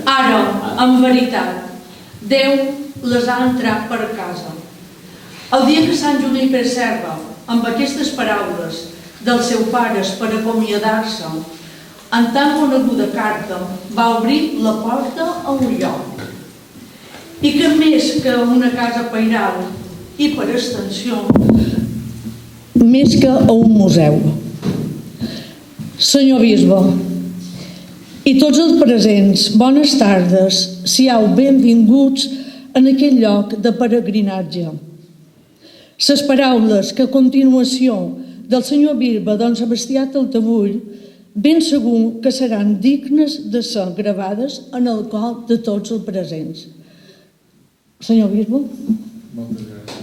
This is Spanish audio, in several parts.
Ara, en veritat, Déu les ha entrat per casa. El dia que Sant Juníper Serra, amb aquestes paraules dels seus pares per acomiadar-se, en tan coneguda carta, va obrir la porta a un lloc. I que més que una casa pairal, i per extensió, més que a un museu. Senyor bisbe, i tots els presents, bones tardes, siau benvinguts en aquest lloc de peregrinatge. Les paraules que a continuació del senyor bisbe don Sebastià Taltabull ben segur que seran dignes de ser gravades en el cor de tots els presents. Senyor bisbe. Moltes gràcies.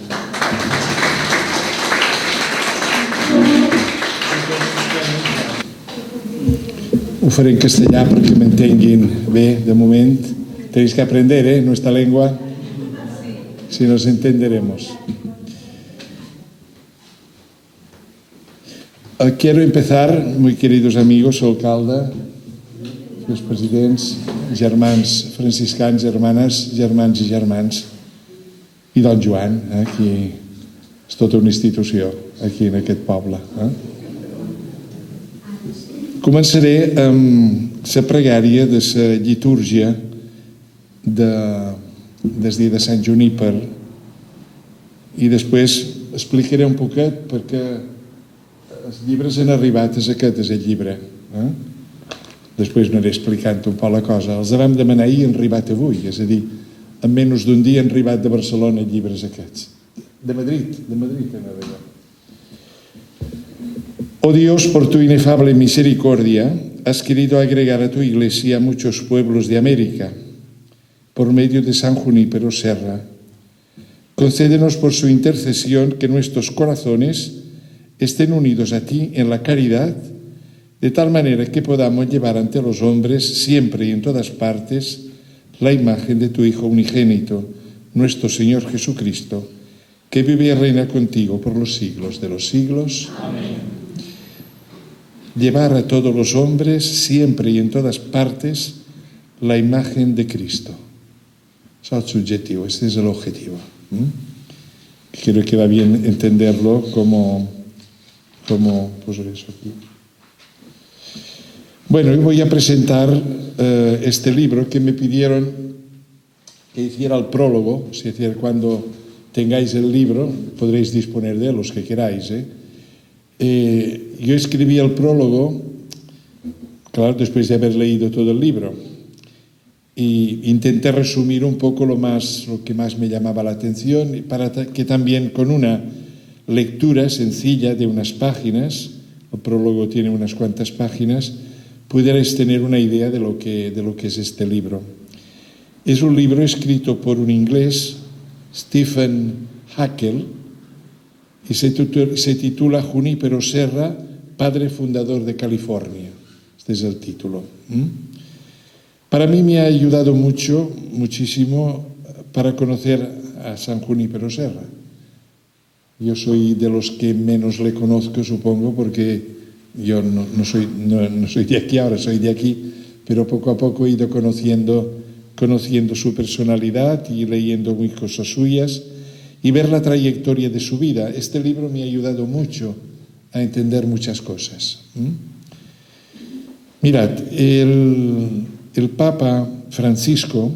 Ho faré en castellà perquè m'entenguin bé de moment. Tenéis que aprender, nuestra lengua, si nos entenderemos. Quiero empezar, muy queridos amigos, alcalde, els presidents, germans franciscans, germanes, germans i germans, i don Joan, que és tota una institució aquí en aquest poble. Començaré amb la pregària de la litúrgia del dia de Sant Juníper i després explicaré un poquet perquè els llibres han arribat, aquest és el llibre. Després anaré explicant un poc la cosa. Els vam demanar ahir i han arribat avui, és a dir, en menys d'un dia han arribat de Barcelona els llibres aquests. De Madrid han arribat. Oh Dios, por tu inefable misericordia, has querido agregar a tu iglesia a muchos pueblos de América, por medio de San Junípero Serra. Concédenos por su intercesión que nuestros corazones estén unidos a ti en la caridad, de tal manera que podamos llevar ante los hombres siempre y en todas partes la imagen de tu Hijo unigénito, nuestro Señor Jesucristo, que vive y reina contigo por los siglos de los siglos. Amén. Llevar a todos los hombres siempre y en todas partes la imagen de Cristo. Es el subjetivo, este es el objetivo. Creo que va bien entenderlo como pues eso aquí. Bueno, hoy voy a presentar este libro que me pidieron que hiciera el prólogo, es decir, cuando tengáis el libro podréis disponer de él, los que queráis. Yo escribí el prólogo, claro, después de haber leído todo el libro, y intenté resumir un poco lo que más me llamaba la atención, para que también con una lectura sencilla de unas páginas, el prólogo tiene unas cuantas páginas, pudierais tener una idea de lo que es este libro. Es un libro escrito por un inglés, Stephen Hackett, y se titula Junípero Serra, padre fundador de California. Este es el título. Para mí me ha ayudado muchísimo para conocer a San Junípero Serra. Yo soy de los que menos le conozco, supongo, porque yo no soy de aquí ahora, soy de aquí, pero poco a poco he ido conociendo su personalidad y leyendo muy cosas suyas y ver la trayectoria de su vida. Este libro me ha ayudado mucho a entender muchas cosas. Mirad, el Papa Francisco,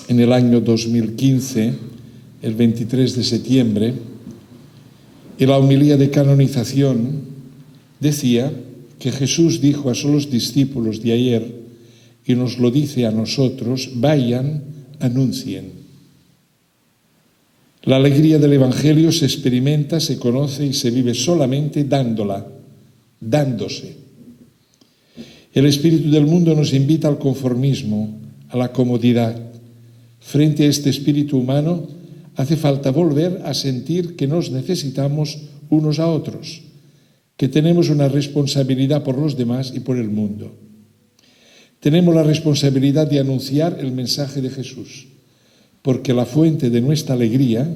en el año 2015, el 23 de septiembre, en la homilía de canonización, decía que Jesús dijo a los discípulos de ayer, y nos lo dice a nosotros: vayan, anuncien. La alegría del Evangelio se experimenta, se conoce y se vive solamente dándose. El espíritu del mundo nos invita al conformismo, a la comodidad. Frente a este espíritu humano, hace falta volver a sentir que nos necesitamos unos a otros, que tenemos una responsabilidad por los demás y por el mundo. Tenemos la responsabilidad de anunciar el mensaje de Jesús, porque la fuente de nuestra alegría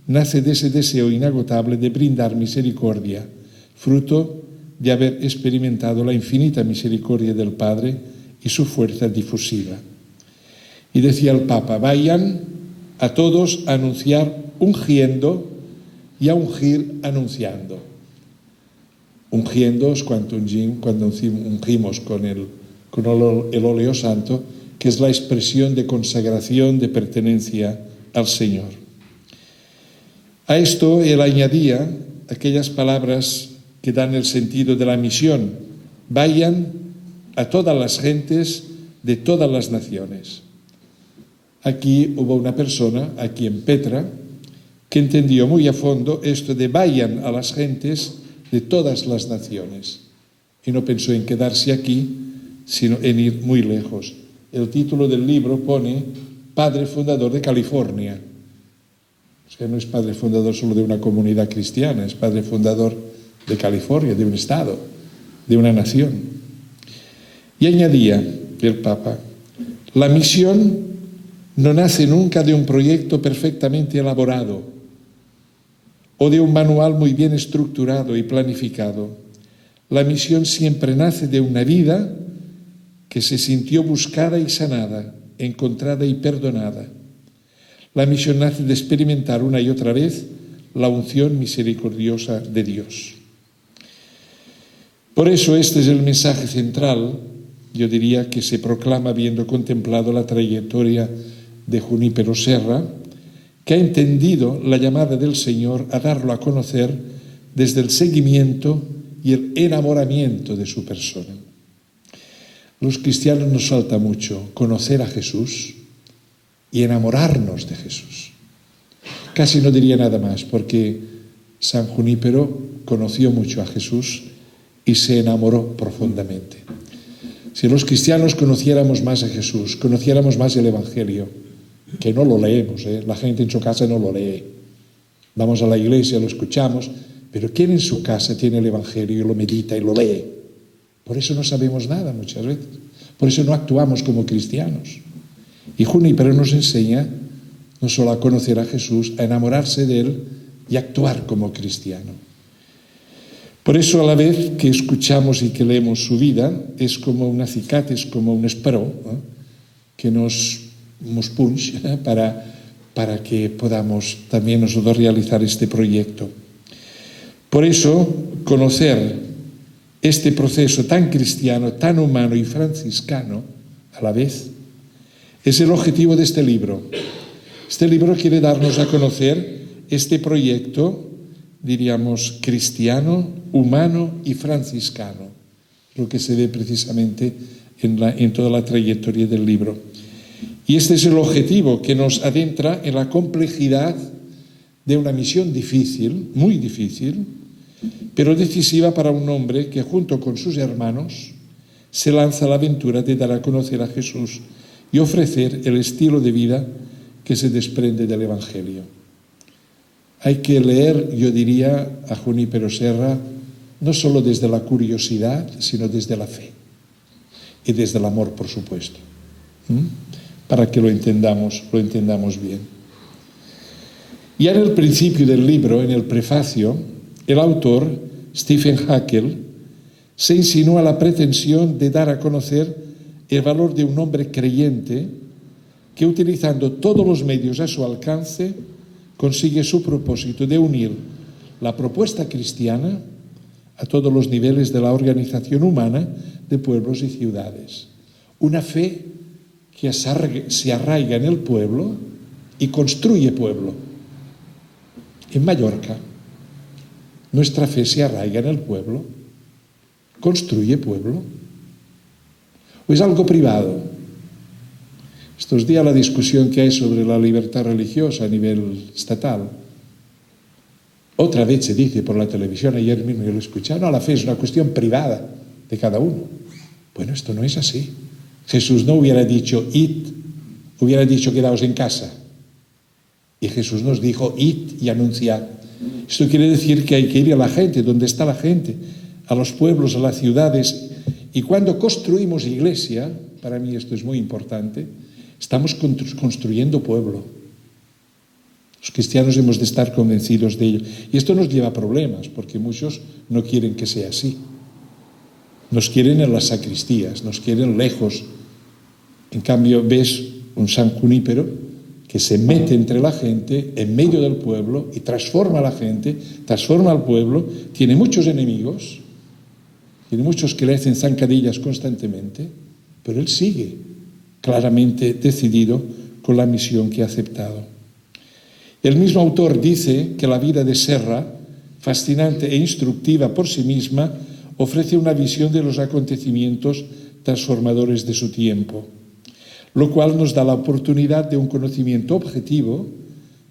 nace de ese deseo inagotable de brindar misericordia, fruto de haber experimentado la infinita misericordia del Padre y su fuerza difusiva. Y decía el Papa, vayan a todos a anunciar ungiendo y a ungir anunciando. Ungiendo es cuando ungimos con el óleo santo, que es la expresión de consagración, de pertenencia al Señor. A esto él añadía aquellas palabras que dan el sentido de la misión. Vayan a todas las gentes de todas las naciones. Aquí hubo una persona, aquí en Petra, que entendió muy a fondo esto de vayan a las gentes de todas las naciones. Y no pensó en quedarse aquí, sino en ir muy lejos. El título del libro pone Padre Fundador de California. O sea, no es padre fundador solo de una comunidad cristiana, es padre fundador de California, de un estado, de una nación. Y añadía el Papa, la misión no nace nunca de un proyecto perfectamente elaborado o de un manual muy bien estructurado y planificado. La misión siempre nace de una vida que se sintió buscada y sanada, encontrada y perdonada. La misión nace de experimentar una y otra vez la unción misericordiosa de Dios. Por eso este es el mensaje central, yo diría, que se proclama habiendo contemplado la trayectoria de Junípero Serra, que ha entendido la llamada del Señor a darlo a conocer desde el seguimiento y el enamoramiento de su persona. Los cristianos nos falta mucho conocer a Jesús y enamorarnos de Jesús. Casi no diría nada más, porque San Junípero conoció mucho a Jesús y se enamoró profundamente. Si los cristianos conociéramos más a Jesús, conociéramos más el Evangelio, que no lo leemos, la gente en su casa no lo lee. Vamos a la iglesia, lo escuchamos, pero ¿quién en su casa tiene el Evangelio y lo medita y lo lee? Por eso no sabemos nada muchas veces. Por eso no actuamos como cristianos. Y Junípero nos enseña no solo a conocer a Jesús, a enamorarse de Él y actuar como cristiano. Por eso, a la vez que escuchamos y que leemos su vida, es como un acicate, es como un esperó, que nos punch para que podamos también nosotros realizar este proyecto. Por eso, conocer este proceso tan cristiano, tan humano y franciscano a la vez, es el objetivo de este libro. Este libro quiere darnos a conocer este proyecto, diríamos, cristiano, humano y franciscano, lo que se ve precisamente en toda la trayectoria del libro. Y este es el objetivo que nos adentra en la complejidad de una misión difícil, muy difícil, pero decisiva para un hombre que junto con sus hermanos se lanza a la aventura de dar a conocer a Jesús y ofrecer el estilo de vida que se desprende del Evangelio. Hay que leer, yo diría, a Junípero Serra no solo desde la curiosidad, sino desde la fe y desde el amor, por supuesto, para que lo entendamos bien. Ya en el principio del libro, en el prefacio, el autor, Stephen Haeckel, se insinúa la pretensión de dar a conocer el valor de un hombre creyente que, utilizando todos los medios a su alcance, consigue su propósito de unir la propuesta cristiana a todos los niveles de la organización humana de pueblos y ciudades. Una fe que se arraiga en el pueblo y construye pueblo. En Mallorca, nuestra fe se arraiga en el pueblo, construye pueblo. ¿O es algo privado? Estos días la discusión que hay sobre la libertad religiosa a nivel estatal, otra vez se dice por la televisión, ayer mismo yo lo escuché, no, la fe es una cuestión privada de cada uno. Bueno, esto no es así. Jesús no hubiera dicho id, hubiera dicho quedaos en casa. Y Jesús nos dijo id y anunciad. Esto quiere decir que hay que ir a la gente, donde está la gente, a los pueblos, a las ciudades. Y cuando construimos iglesia, para mí esto es muy importante, estamos construyendo pueblo. Los cristianos hemos de estar convencidos de ello. Y esto nos lleva a problemas, porque muchos no quieren que sea así. Nos quieren en las sacristías, nos quieren lejos. En cambio, ves un San Junípero que se mete entre la gente, en medio del pueblo, y transforma a la gente, transforma al pueblo. Tiene muchos enemigos, tiene muchos que le hacen zancadillas constantemente, pero él sigue claramente decidido con la misión que ha aceptado. El mismo autor dice que la vida de Serra, fascinante e instructiva por sí misma, ofrece una visión de los acontecimientos transformadores de su tiempo, lo cual nos da la oportunidad de un conocimiento objetivo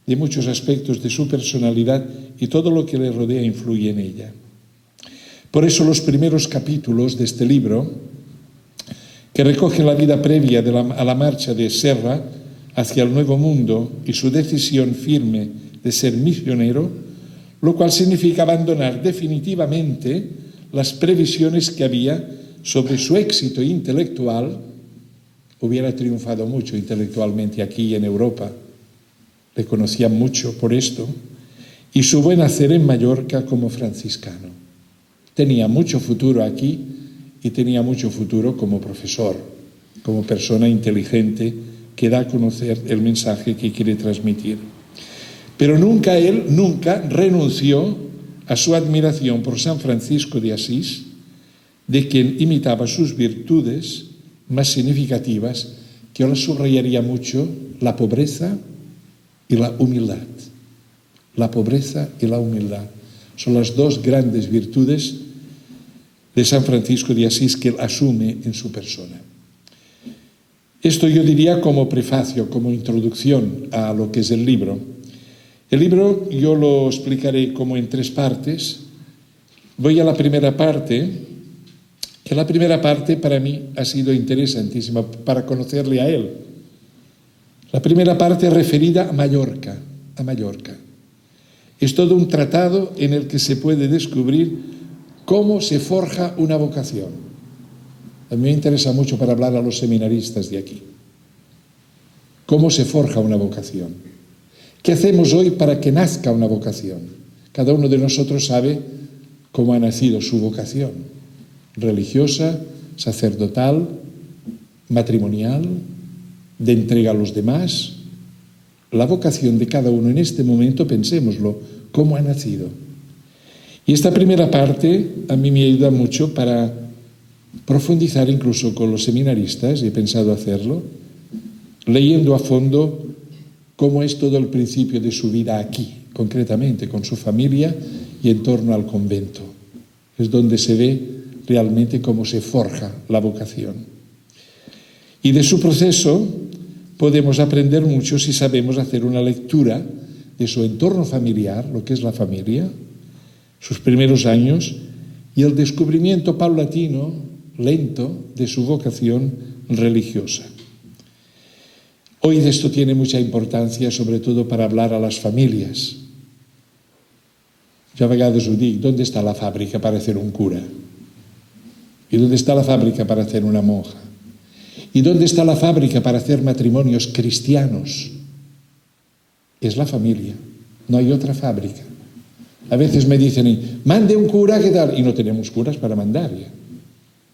de muchos aspectos de su personalidad, y todo lo que le rodea influye en ella. Por eso los primeros capítulos de este libro, que recogen la vida previa a la marcha de Serra hacia el Nuevo Mundo y su decisión firme de ser misionero, lo cual significa abandonar definitivamente las previsiones que había sobre su éxito intelectual. Hubiera triunfado mucho intelectualmente aquí y en Europa, le conocían mucho por esto, y su buen hacer en Mallorca como franciscano. Tenía mucho futuro aquí y tenía mucho futuro como profesor, como persona inteligente que da a conocer el mensaje que quiere transmitir. Pero él nunca renunció a su admiración por San Francisco de Asís, de quien imitaba sus virtudes más significativas, que yo las subrayaría mucho: la pobreza y la humildad. La pobreza y la humildad son las dos grandes virtudes de San Francisco de Asís que él asume en su persona. Esto yo diría como prefacio, como introducción a lo que es el libro. El libro yo lo explicaré como en 3 partes. Voy a la primera parte, que la primera parte para mí ha sido interesantísima para conocerle a él. La primera parte referida a Mallorca. Es todo un tratado en el que se puede descubrir cómo se forja una vocación. A mí me interesa mucho para hablar a los seminaristas de aquí. ¿Cómo se forja una vocación? ¿Qué hacemos hoy para que nazca una vocación? Cada uno de nosotros sabe cómo ha nacido su vocación: religiosa, sacerdotal, matrimonial, de entrega a los demás. La vocación de cada uno en este momento, pensémoslo, ¿cómo ha nacido? Y esta primera parte a mí me ayuda mucho para profundizar incluso con los seminaristas, y he pensado hacerlo, leyendo a fondo cómo es todo el principio de su vida aquí, concretamente con su familia y en torno al convento. Es donde se ve realmente cómo se forja la vocación. Y de su proceso podemos aprender mucho si sabemos hacer una lectura de su entorno familiar, lo que es la familia, sus primeros años, y el descubrimiento paulatino, lento, de su vocación religiosa. Hoy esto tiene mucha importancia, sobre todo para hablar a las familias. Jo a vegades ho dic: ¿dónde está la fábrica para hacer un cura? ¿Y dónde está la fábrica para hacer una monja? ¿Y dónde está la fábrica para hacer matrimonios cristianos? Es la familia, no hay otra fábrica. A veces me dicen: mande un cura, ¿qué tal? Y no tenemos curas para mandar ya.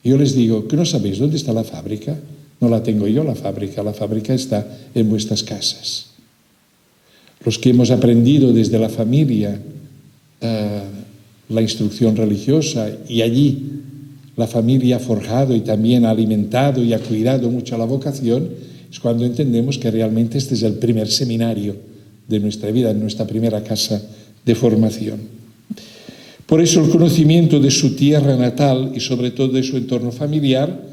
Y yo les digo: ¿que no sabéis dónde está la fábrica? No la tengo yo, la fábrica está en vuestras casas. Los que hemos aprendido desde la familia la instrucción religiosa, y allí la familia ha forjado y también ha alimentado y ha cuidado mucho la vocación, es cuando entendemos que realmente este es el primer seminario de nuestra vida, nuestra primera casa de formación. Por eso el conocimiento de su tierra natal y sobre todo de su entorno familiar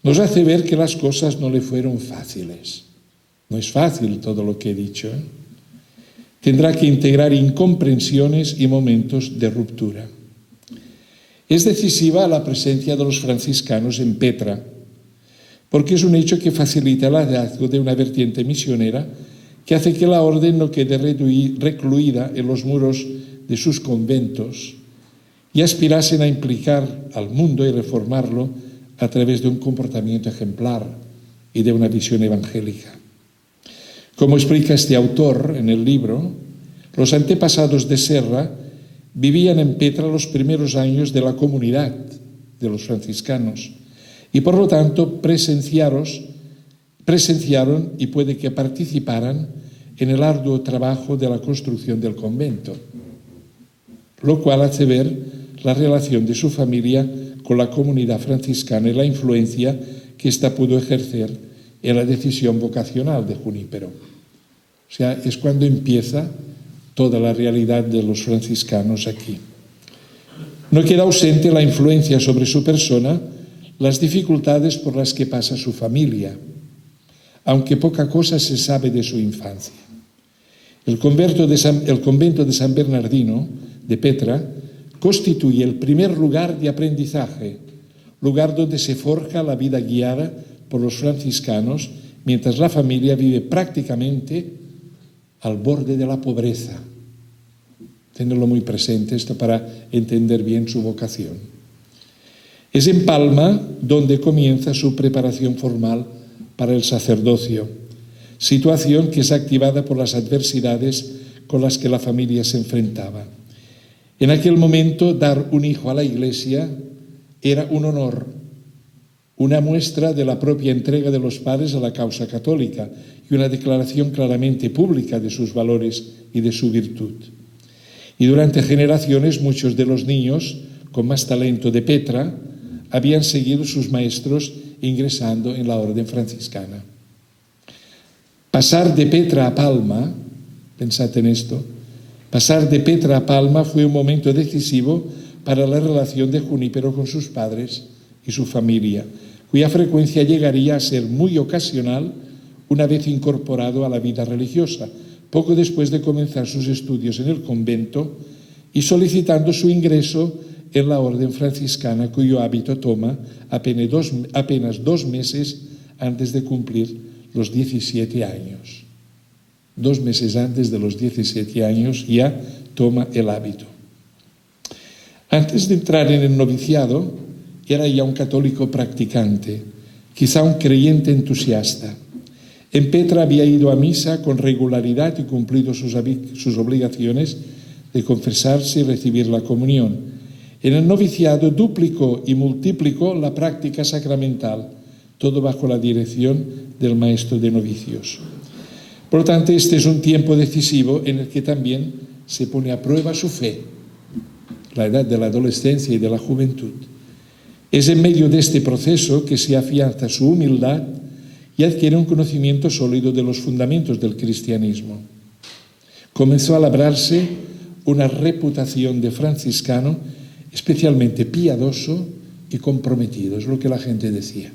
nos hace ver que las cosas no le fueron fáciles. No es fácil todo lo que he dicho, ¿eh? Tendrá que integrar incomprensiones y momentos de ruptura. Es decisiva la presencia de los franciscanos en Petra, porque es un hecho que facilita el hallazgo de una vertiente misionera que hace que la orden no quede recluida en los muros de sus conventos y aspirasen a implicar al mundo y reformarlo a través de un comportamiento ejemplar y de una visión evangélica. Como explica este autor en el libro, los antepasados de Serra vivían en Petra los primeros años de la comunidad de los franciscanos y por lo tanto presenciaron y puede que participaran en el arduo trabajo de la construcción del convento, lo cual hace ver la relación de su familia con la comunidad franciscana y la influencia que ésta pudo ejercer en la decisión vocacional de Junípero. O sea, es cuando empieza toda la realidad de los franciscanos aquí. No queda ausente la influencia sobre su persona, las dificultades por las que pasa su familia, aunque poca cosa se sabe de su infancia. El convento de San Bernardino de Petra constituye el primer lugar de aprendizaje, lugar donde se forja la vida guiada por los franciscanos, mientras la familia vive prácticamente al borde de la pobreza. Tenerlo muy presente esto para entender bien su vocación. Es en Palma donde comienza su preparación formal para el sacerdocio, situación que es activada por las adversidades con las que la familia se enfrentaba. En aquel momento, dar un hijo a la Iglesia era un honor, una muestra de la propia entrega de los padres a la causa católica y una declaración claramente pública de sus valores y de su virtud. Y durante generaciones, muchos de los niños con más talento de Petra habían seguido sus maestros ingresando en la orden franciscana. Pasar de Petra a Palma, pensad en esto, pasar de Petra a Palma fue un momento decisivo para la relación de Junípero con sus padres y su familia, cuya frecuencia llegaría a ser muy ocasional una vez incorporado a la vida religiosa, poco después de comenzar sus estudios en el convento y solicitando su ingreso en la orden franciscana, cuyo hábito toma apenas 2 meses antes de cumplir los 17 años. 2 meses antes de los 17 años ya toma el hábito. Antes de entrar en el noviciado, era ya un católico practicante, quizá un creyente entusiasta. En Petra había ido a misa con regularidad y cumplido sus obligaciones de confesarse y recibir la comunión. En el noviciado duplicó y multiplicó la práctica sacramental, todo bajo la dirección del maestro de novicios. Por lo tanto, este es un tiempo decisivo en el que también se pone a prueba su fe, la edad de la adolescencia y de la juventud. Es en medio de este proceso que se afianza su humildad y adquiere un conocimiento sólido de los fundamentos del cristianismo. Comenzó a labrarse una reputación de franciscano especialmente piadoso y comprometido, es lo que la gente decía.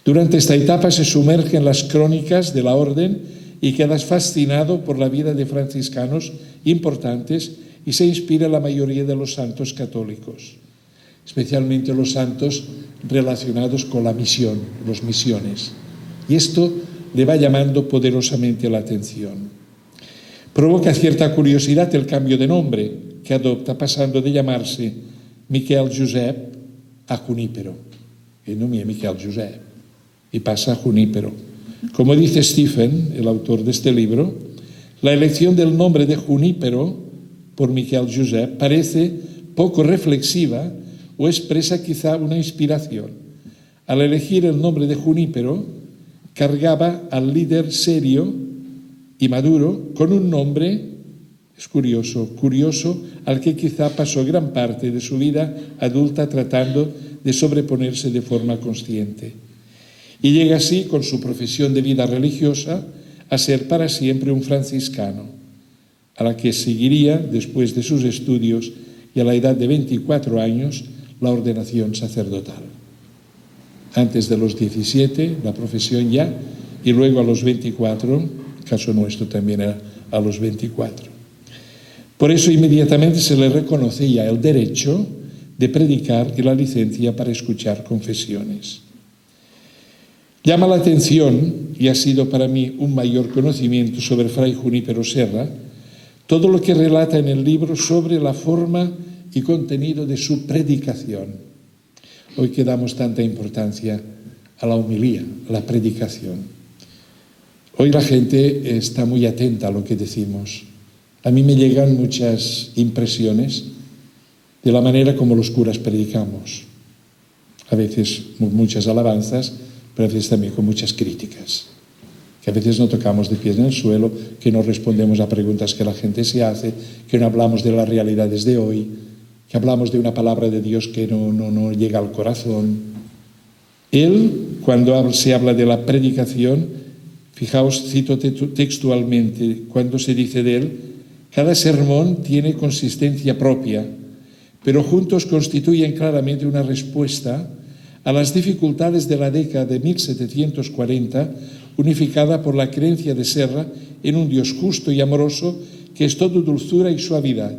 Durante esta etapa se sumerge en las crónicas de la orden y queda fascinado por la vida de franciscanos importantes y se inspira en la mayoría de los santos católicos, especialmente los santos relacionados con la misión, las misiones. Y esto le va llamando poderosamente la atención. Provoca cierta curiosidad el cambio de nombre que adopta, pasando de llamarse Miquel Josep a Junípero. El nombre es Miquel Josep y pasa a Junípero. Como dice Stephen, el autor de este libro, la elección del nombre de Junípero por Miquel Josep parece poco reflexiva o expresa quizá una inspiración. Al elegir el nombre de Junípero, cargaba al líder serio y maduro con un nombre, es curioso, al que quizá pasó gran parte de su vida adulta tratando de sobreponerse de forma consciente. Y llega así, con su profesión de vida religiosa, a ser para siempre un franciscano, a la que seguiría, después de sus estudios y a la edad de 24 años, la ordenación sacerdotal. Antes de los 17, la profesión ya, y luego a los 24, caso nuestro también era a los 24. Por eso inmediatamente se le reconocía el derecho de predicar y la licencia para escuchar confesiones. Llama la atención, y ha sido para mí un mayor conocimiento sobre Fray Junípero Serra, todo lo que relata en el libro sobre la forma y contenido de su predicación. Hoy que damos tanta importancia a la homilía, a la predicación. Hoy la gente está muy atenta a lo que decimos. A mí me llegan muchas impresiones de la manera como los curas predicamos. a veces muchas alabanzas, pero a veces también con muchas críticas. Que a veces no tocamos de pies en el suelo, que no respondemos a preguntas que la gente se hace, que no hablamos de las realidades de hoy, que hablamos de una palabra de Dios que no llega al corazón. Él, cuando se habla de la predicación, fijaos, cito textualmente, cuando se dice de él, cada sermón tiene consistencia propia, pero juntos constituyen claramente una respuesta a las dificultades de la década de 1740, unificada por la creencia de Serra en un Dios justo y amoroso que es todo dulzura y suavidad.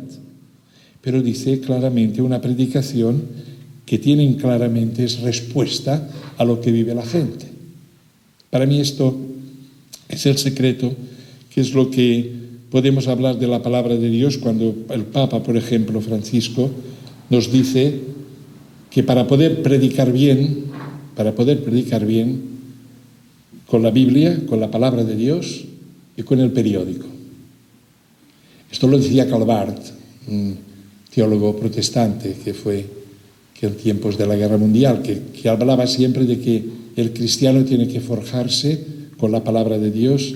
Pero dice claramente una predicación que tiene claramente es respuesta a lo que vive la gente. Para mí esto es el secreto, que es lo que podemos hablar de la palabra de Dios cuando el Papa, por ejemplo, Francisco, nos dice que para poder predicar bien, con la Biblia, con la palabra de Dios y con el periódico. Esto lo decía Calvert, un teólogo protestante que en tiempos de la Guerra Mundial, que hablaba siempre de que el cristiano tiene que forjarse con la palabra de Dios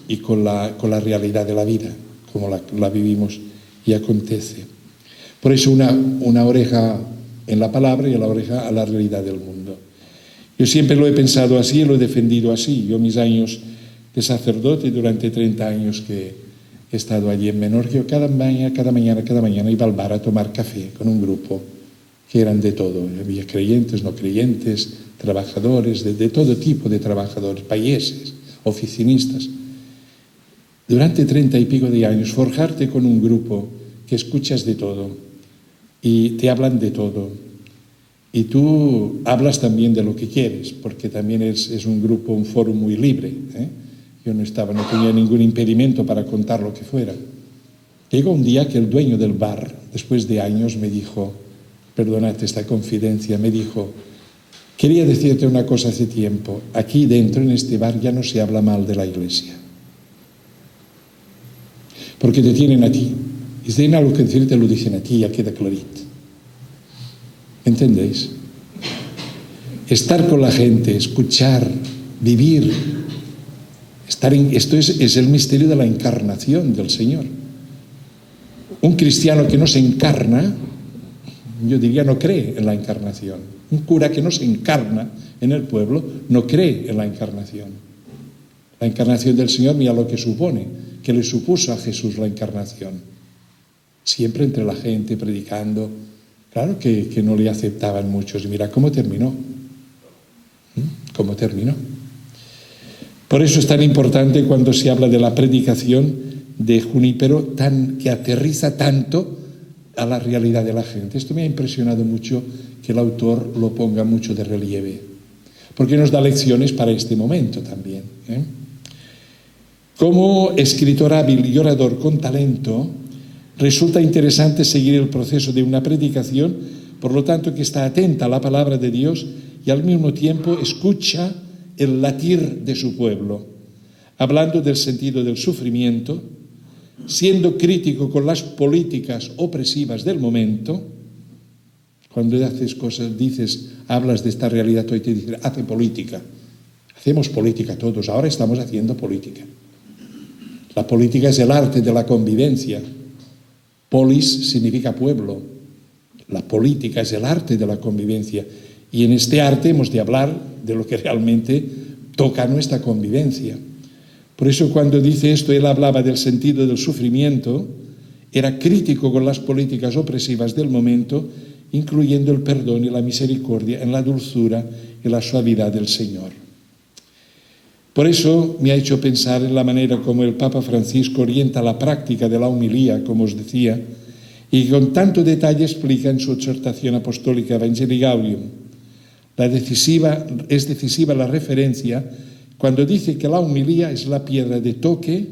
y con la realidad de la vida, como la vivimos y acontece. Por eso una oreja en la palabra y la oreja a la realidad del mundo. Yo siempre lo he pensado así y lo he defendido así. Yo mis años de sacerdote, durante 30 años que he estado allí en Menorca, cada mañana iba al bar a tomar café con un grupo que eran de todo. Había creyentes, no creyentes, trabajadores, de todo tipo de trabajadores, payeses, oficinistas. Durante 30 y pico de años, forjarte con un grupo que escuchas de todo y te hablan de todo. Y tú hablas también de lo que quieres, porque también es un grupo, un foro muy libre. Yo no tenía ningún impedimento para contar lo que fuera. Llegó un día que el dueño del bar, después de años, me dijo, perdonad esta confidencia, me dijo, quería decirte una cosa hace tiempo, aquí dentro, en este bar, ya no se habla mal de la iglesia. Porque te tienen a ti. Y si tienen algo que decir, te lo dicen a ti, ya queda clarito. ¿Entendéis? Estar con la gente, escuchar, vivir. Esto es el misterio de la encarnación del Señor. Un cristiano que no se encarna, yo diría, no cree en la encarnación. Un cura que no se encarna en el pueblo, no cree en la encarnación. La encarnación del Señor, mira lo que supone, que le supuso a Jesús la encarnación. Siempre entre la gente, predicando. Claro que no le aceptaban muchos. Y mira cómo terminó. ¿Cómo terminó? Por eso es tan importante cuando se habla de la predicación de Junípero, que aterriza tanto a la realidad de la gente. Esto me ha impresionado mucho que el autor lo ponga mucho de relieve, porque nos da lecciones para este momento también. Como escritor hábil y orador con talento, resulta interesante seguir el proceso de una predicación, por lo tanto que está atenta a la palabra de Dios y al mismo tiempo escucha el latir de su pueblo, hablando del sentido del sufrimiento, siendo crítico con las políticas opresivas del momento. Cuando haces cosas, hablas de esta realidad, hoy te dicen, hace política. Hacemos política todos, ahora estamos haciendo política. La política es el arte de la convivencia. Polis significa pueblo. La política es el arte de la convivencia. Y en este arte hemos de hablar de lo que realmente toca nuestra convivencia. Por eso cuando dice esto, él hablaba del sentido del sufrimiento, era crítico con las políticas opresivas del momento, incluyendo el perdón y la misericordia en la dulzura y la suavidad del Señor. Por eso me ha hecho pensar en la manera como el Papa Francisco orienta la práctica de la homilía, como os decía, y con tanto detalle explica en su exhortación apostólica Evangelii Gaudium. Es decisiva la referencia cuando dice que la homilía es la piedra de toque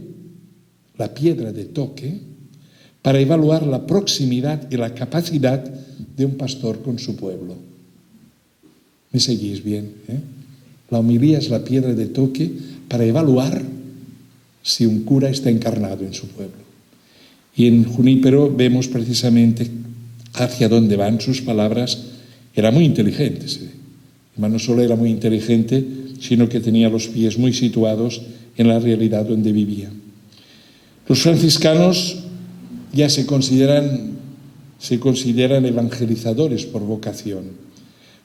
para evaluar la proximidad y la capacidad de un pastor con su pueblo. ¿Me seguís bien? La homilía es la piedra de toque para evaluar si un cura está encarnado en su pueblo. Y en Junípero vemos precisamente hacia dónde van sus palabras. Era muy inteligente, No solo era muy inteligente, sino que tenía los pies muy situados en la realidad donde vivía. Los franciscanos ya se consideran evangelizadores por vocación.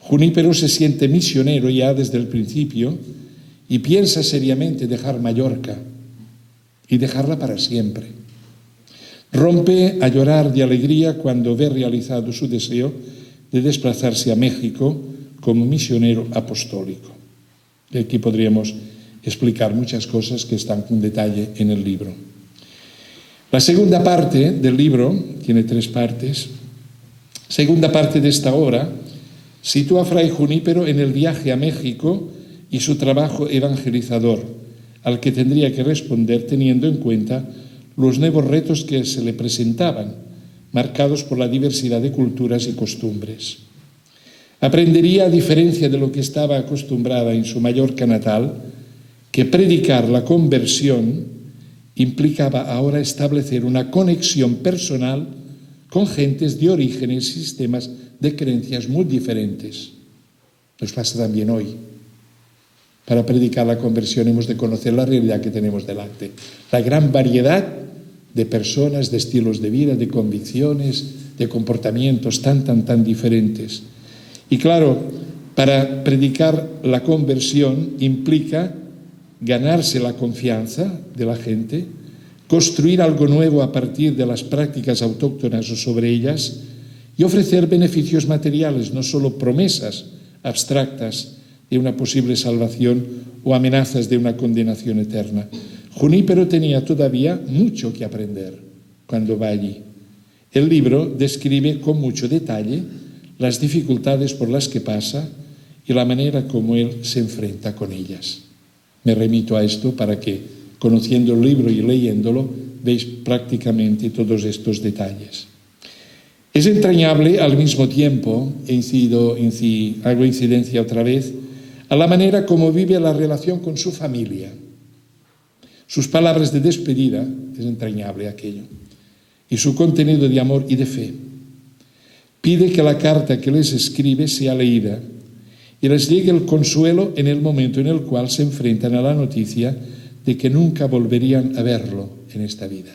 Junípero se siente misionero ya desde el principio y piensa seriamente dejar Mallorca y dejarla para siempre. Rompe a llorar de alegría cuando ve realizado su deseo de desplazarse a México como misionero apostólico. Y aquí podríamos explicar muchas cosas que están con detalle en el libro. La segunda parte del libro, tiene 3 partes, segunda parte de esta obra, sitúa a Fray Junípero en el viaje a México y su trabajo evangelizador, al que tendría que responder teniendo en cuenta los nuevos retos que se le presentaban, marcados por la diversidad de culturas y costumbres. Aprendería, a diferencia de lo que estaba acostumbrada en su Mallorca natal, que predicar la conversión implicaba ahora establecer una conexión personal con gentes de orígenes y sistemas de creencias muy diferentes. Nos pasa también hoy. Para predicar la conversión hemos de conocer la realidad que tenemos delante. La gran variedad de personas, de estilos de vida, de convicciones, de comportamientos tan diferentes. Y claro, para predicar la conversión implica ganarse la confianza de la gente, construir algo nuevo a partir de las prácticas autóctonas o sobre ellas y ofrecer beneficios materiales, no solo promesas abstractas de una posible salvación o amenazas de una condenación eterna. Junípero tenía todavía mucho que aprender cuando va allí. El libro describe con mucho detalle las dificultades por las que pasa y la manera como él se enfrenta con ellas. Me remito a esto para que, conociendo el libro y leyéndolo, veis prácticamente todos estos detalles. Es entrañable al mismo tiempo, hago incidencia otra vez, a la manera como vive la relación con su familia. Sus palabras de despedida, es entrañable aquello, y su contenido de amor y de fe. Pide que la carta que les escribe sea leída y les llegue el consuelo en el momento en el cual se enfrentan a la noticia de que nunca volverían a verlo en esta vida.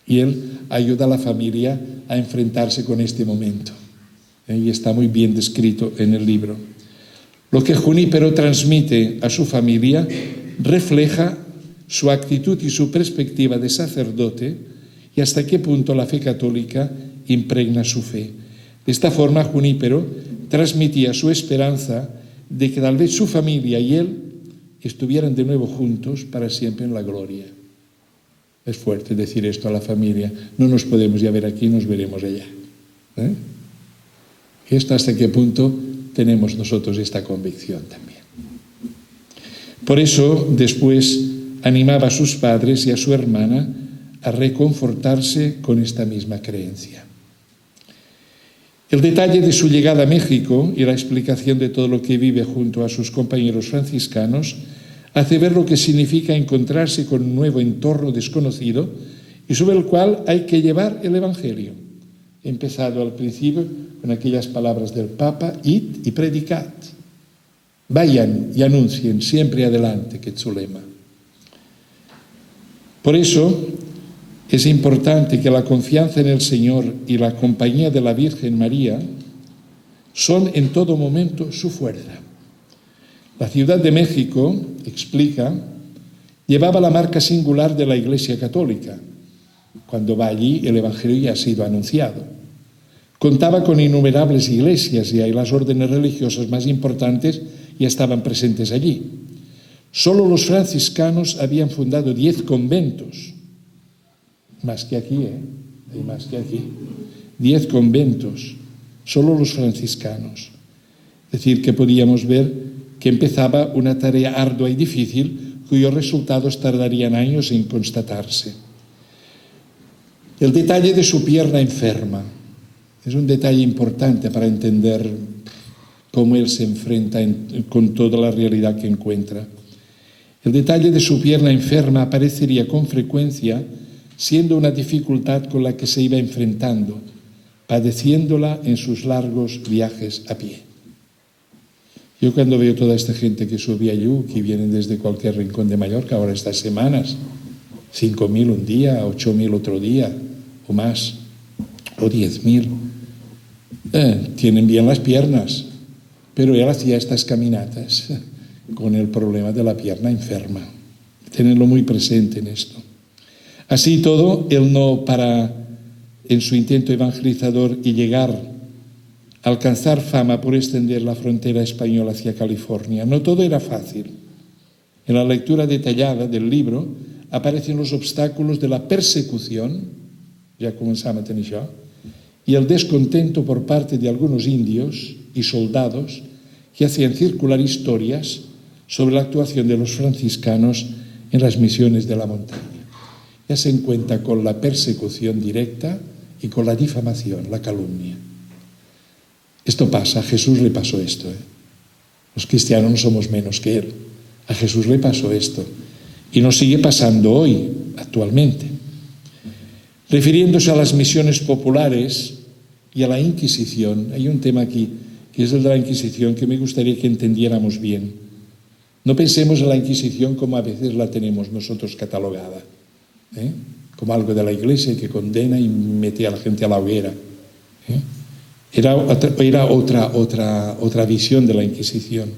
Y él ayuda a la familia a enfrentarse con este momento. Y está muy bien descrito en el libro. Lo que Junípero transmite a su familia refleja su actitud y su perspectiva de sacerdote y hasta qué punto la fe católica impregna su fe. De esta forma, Junípero transmitía su esperanza de que tal vez su familia y él estuvieran de nuevo juntos para siempre en la gloria. Es fuerte decir esto a la familia. No nos podemos ya ver aquí, nos veremos allá. Esto hasta qué punto tenemos nosotros esta convicción también. Por eso, después animaba a sus padres y a su hermana a reconfortarse con esta misma creencia. El detalle de su llegada a México y la explicación de todo lo que vive junto a sus compañeros franciscanos hace ver lo que significa encontrarse con un nuevo entorno desconocido y sobre el cual hay que llevar el Evangelio. He empezado al principio con aquellas palabras del Papa: id y predicad. Vayan y anuncien siempre adelante, que es su lema. Por eso es importante que la confianza en el Señor y la compañía de la Virgen María son en todo momento su fuerza. La Ciudad de México, explica, llevaba la marca singular de la Iglesia Católica. Cuando va allí, el Evangelio ya ha sido anunciado. Contaba con innumerables iglesias y ahí las órdenes religiosas más importantes ya estaban presentes allí. Solo los franciscanos habían fundado 10 conventos. Más que aquí, hay más que aquí. 10 conventos, solo los franciscanos. Es decir, que podíamos ver que empezaba una tarea ardua y difícil cuyos resultados tardarían años en constatarse. El detalle de su pierna enferma es un detalle importante para entender cómo él se enfrenta con toda la realidad que encuentra. El detalle de su pierna enferma aparecería con frecuencia siendo una dificultad con la que se iba enfrentando, padeciéndola en sus largos viajes a pie. Yo cuando veo toda esta gente que sube a Lluc, que vienen desde cualquier rincón de Mallorca, ahora estas semanas, 5.000 un día, 8.000 otro día, o más, o 10.000, tienen bien las piernas, pero él hacía estas caminatas con el problema de la pierna enferma. Tenerlo muy presente en esto. Así todo, él no para en su intento evangelizador y llegar alcanzar fama por extender la frontera española hacia California. No todo era fácil. En la lectura detallada del libro aparecen los obstáculos de la persecución, ya comenzamos a tener això, y el descontento por parte de algunos indios y soldados que hacían circular historias sobre la actuación de los franciscanos en las misiones de la montaña. Ya se encuentra con la persecución directa y con la difamación, la calumnia. Esto pasa, a Jesús le pasó esto. Los cristianos no somos menos que Él. A Jesús le pasó esto. Y nos sigue pasando hoy, actualmente. Refiriéndose a las misiones populares y a la Inquisición, hay un tema aquí, que es el de la Inquisición, que me gustaría que entendiéramos bien. No pensemos en la Inquisición como a veces la tenemos nosotros catalogada, como algo de la Iglesia que condena y mete a la gente a la hoguera. Era otra visión de la Inquisición.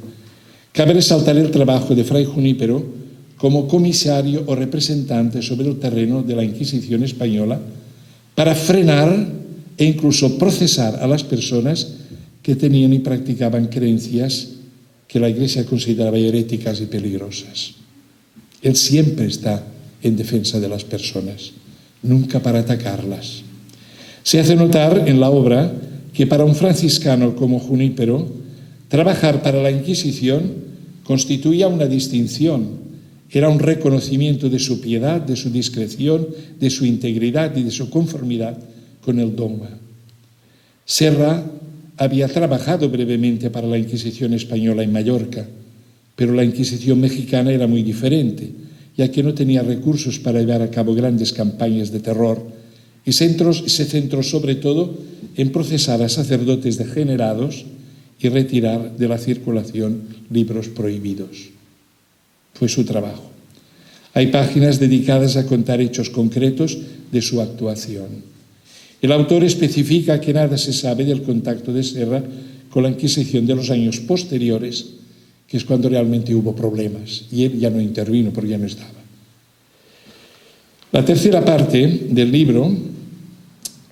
Cabe resaltar el trabajo de Fray Junípero como comisario o representante sobre el terreno de la Inquisición española para frenar e incluso procesar a las personas que tenían y practicaban creencias que la Iglesia consideraba heréticas y peligrosas. Él siempre está en defensa de las personas, nunca para atacarlas. Se hace notar en la obra que para un franciscano como Junípero, trabajar para la Inquisición constituía una distinción, era un reconocimiento de su piedad, de su discreción, de su integridad y de su conformidad con el dogma. Serra había trabajado brevemente para la Inquisición española en Mallorca, pero la Inquisición mexicana era muy diferente, ya que no tenía recursos para llevar a cabo grandes campañas de terror y se centró sobre todo en procesar a sacerdotes degenerados y retirar de la circulación libros prohibidos. Fue su trabajo. Hay páginas dedicadas a contar hechos concretos de su actuación. El autor especifica que nada se sabe del contacto de Serra con la Inquisición de los años posteriores, que es cuando realmente hubo problemas, y él ya no intervino porque ya no estaba. La tercera parte del libro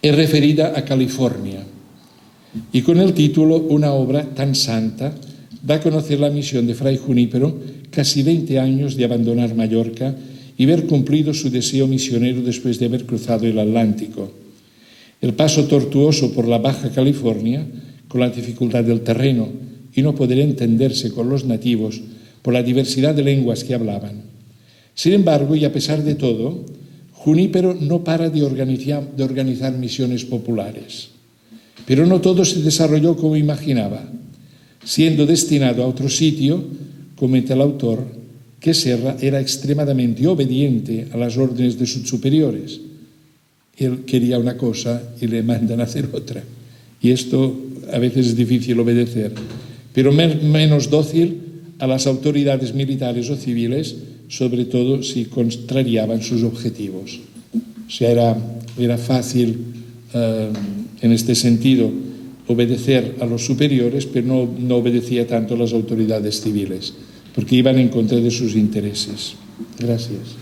es referida a California y con el título Una obra tan santa da a conocer la misión de Fray Junípero, casi 20 años de abandonar Mallorca y ver cumplido su deseo misionero después de haber cruzado el Atlántico. El paso tortuoso por la Baja California, con la dificultad del terreno y no poder entenderse con los nativos por la diversidad de lenguas que hablaban. Sin embargo, y a pesar de todo, Junípero no para de organizar misiones populares. Pero no todo se desarrolló como imaginaba. Siendo destinado a otro sitio, comenta el autor que Serra era extremadamente obediente a las órdenes de sus superiores. Él quería una cosa y le mandan a hacer otra. Y esto a veces es difícil obedecer. Pero menos dócil a las autoridades militares o civiles, sobre todo si contrariaban sus objetivos. O sea, era fácil en este sentido obedecer a los superiores, pero no obedecía tanto a las autoridades civiles, porque iban en contra de sus intereses. Gracias.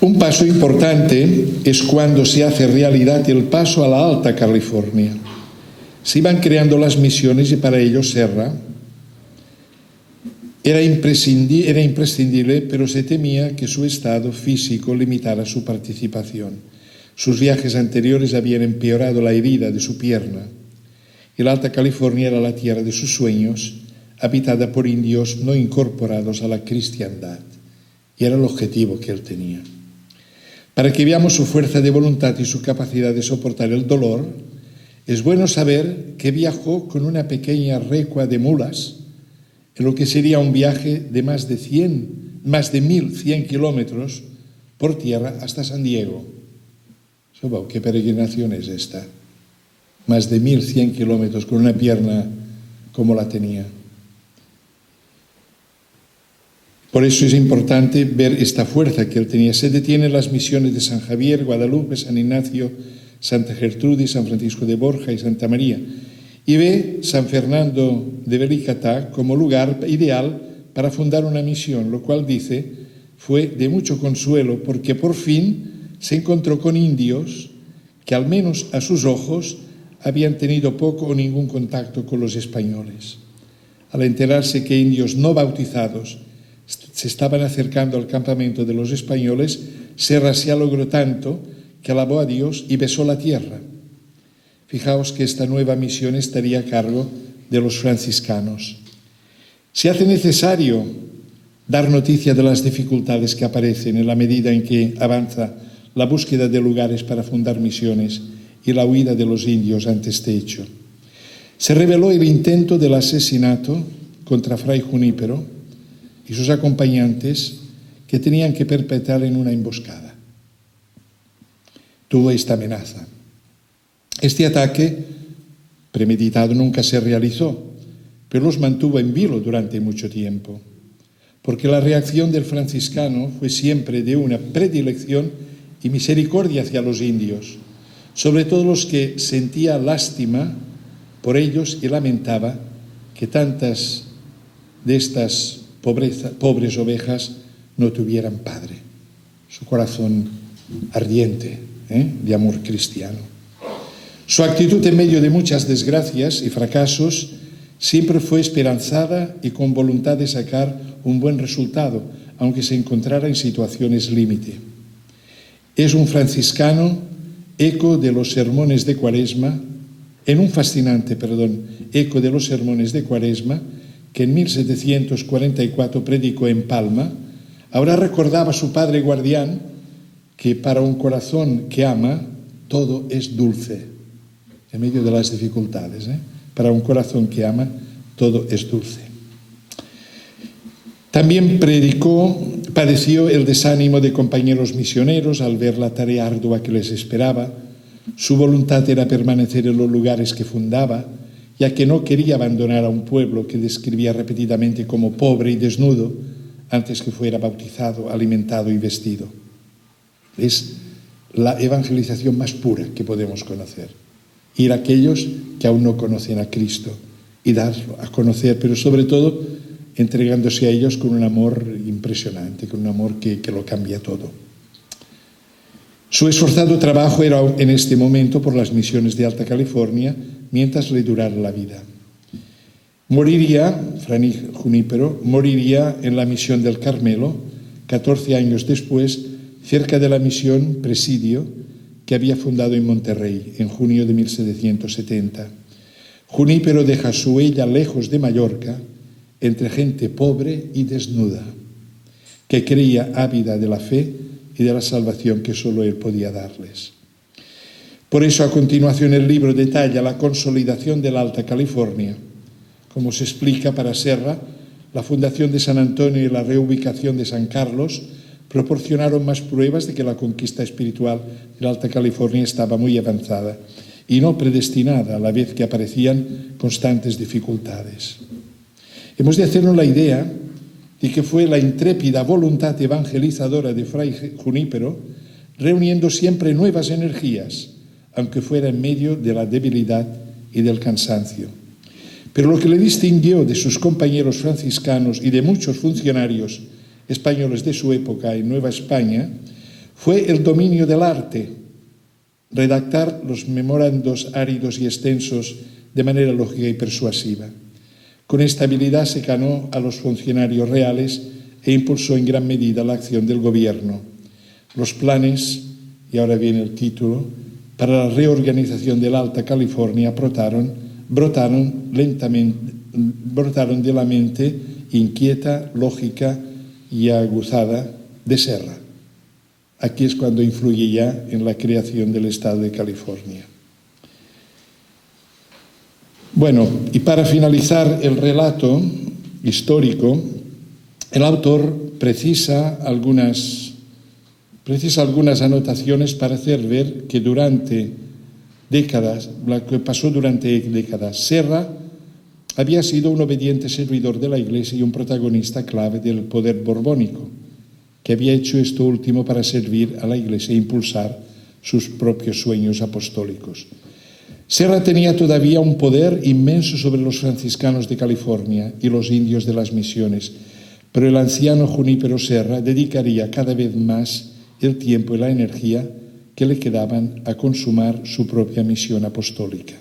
Un paso importante es cuando se hace realidad el paso a la Alta California. Se iban creando las misiones y para ello Serra era imprescindible, pero se temía que su estado físico limitara su participación. Sus viajes anteriores habían empeorado la herida de su pierna. Y la Alta California era la tierra de sus sueños, habitada por indios no incorporados a la cristiandad. Y era el objetivo que él tenía. Para que veamos su fuerza de voluntad y su capacidad de soportar el dolor, es bueno saber que viajó con una pequeña recua de mulas en lo que sería un viaje de más de 1.100 kilómetros por tierra hasta San Diego. ¿Qué peregrinación es esta? Más de 1100 kilómetros con una pierna como la tenía. Por eso es importante ver esta fuerza que él tenía. Se detiene en las misiones de San Javier, Guadalupe, San Ignacio, Santa Gertrudis, San Francisco de Borja y Santa María. Y ve San Fernando de Belicatá como lugar ideal para fundar una misión, lo cual dice fue de mucho consuelo porque por fin se encontró con indios que al menos a sus ojos habían tenido poco o ningún contacto con los españoles. Al enterarse que indios no bautizados se estaban acercando al campamento de los españoles, Serra se alegró tanto que alabó a Dios y besó la tierra. Fijaos que esta nueva misión estaría a cargo de los franciscanos. Se hace necesario dar noticia de las dificultades que aparecen en la medida en que avanza la búsqueda de lugares para fundar misiones y la huida de los indios ante este hecho. Se reveló el intento del asesinato contra Fray Junípero y sus acompañantes que tenían que perpetrar en una emboscada. Tuvo esta amenaza. Este ataque premeditado nunca se realizó, pero los mantuvo en vilo durante mucho tiempo, porque la reacción del franciscano fue siempre de una predilección y misericordia hacia los indios, sobre todo los que sentía lástima por ellos y lamentaba que tantas de estas pobres ovejas no tuvieran padre. Su corazón ardiente de amor cristiano. Su actitud en medio de muchas desgracias y fracasos siempre fue esperanzada y con voluntad de sacar un buen resultado, aunque se encontrara en situaciones límite. Es un franciscano eco de los sermones de Cuaresma, eco de los sermones de Cuaresma, que en 1744 predicó en Palma. Ahora recordaba a su padre guardián que para un corazón que ama, todo es dulce, en medio de las dificultades. Para un corazón que ama, todo es dulce. También padeció el desánimo de compañeros misioneros al ver la tarea ardua que les esperaba. Su voluntad era permanecer en los lugares que fundaba, ya que no quería abandonar a un pueblo que describía repetidamente como pobre y desnudo antes que fuera bautizado, alimentado y vestido. Es la evangelización más pura que podemos conocer. Ir a aquellos que aún no conocen a Cristo y darlo a conocer, pero sobre todo entregándose a ellos con un amor impresionante, con un amor que lo cambia todo. Su esforzado trabajo era en este momento por las misiones de Alta California mientras le durara la vida. Fray Junípero moriría en la misión del Carmelo 14 años después, cerca de la misión Presidio que había fundado en Monterrey en junio de 1770. Junípero deja su huella lejos de Mallorca, entre gente pobre y desnuda, que creía ávida de la fe y de la salvación que solo él podía darles. Por eso, a continuación, el libro detalla la consolidación de la Alta California. Como se explica para Serra, la fundación de San Antonio y la reubicación de San Carlos proporcionaron más pruebas de que la conquista espiritual de la Alta California estaba muy avanzada y no predestinada, a la vez que aparecían constantes dificultades. Hemos de hacernos la idea de que fue la intrépida voluntad evangelizadora de Fray Junípero, reuniendo siempre nuevas energías, aunque fuera en medio de la debilidad y del cansancio. Pero lo que le distinguió de sus compañeros franciscanos y de muchos funcionarios españoles de su época en Nueva España fue el dominio del arte, redactar los memorandos áridos y extensos de manera lógica y persuasiva. Con esta habilidad se ganó a los funcionarios reales e impulsó en gran medida la acción del gobierno. Los planes, y ahora viene el título, para la reorganización de la Alta California brotaron de la mente inquieta, lógica y aguzada de Serra. Aquí es cuando influye ya en la creación del Estado de California. Bueno, y para finalizar el relato histórico, el autor precisa algunas Precisa algunas anotaciones para hacer ver que durante décadas, lo que pasó durante décadas, Serra había sido un obediente servidor de la Iglesia y un protagonista clave del poder borbónico, que había hecho esto último para servir a la Iglesia e impulsar sus propios sueños apostólicos. Serra tenía todavía un poder inmenso sobre los franciscanos de California y los indios de las misiones, pero el anciano Junípero Serra dedicaría cada vez más el tiempo y la energía que le quedaban a consumar su propia misión apostólica.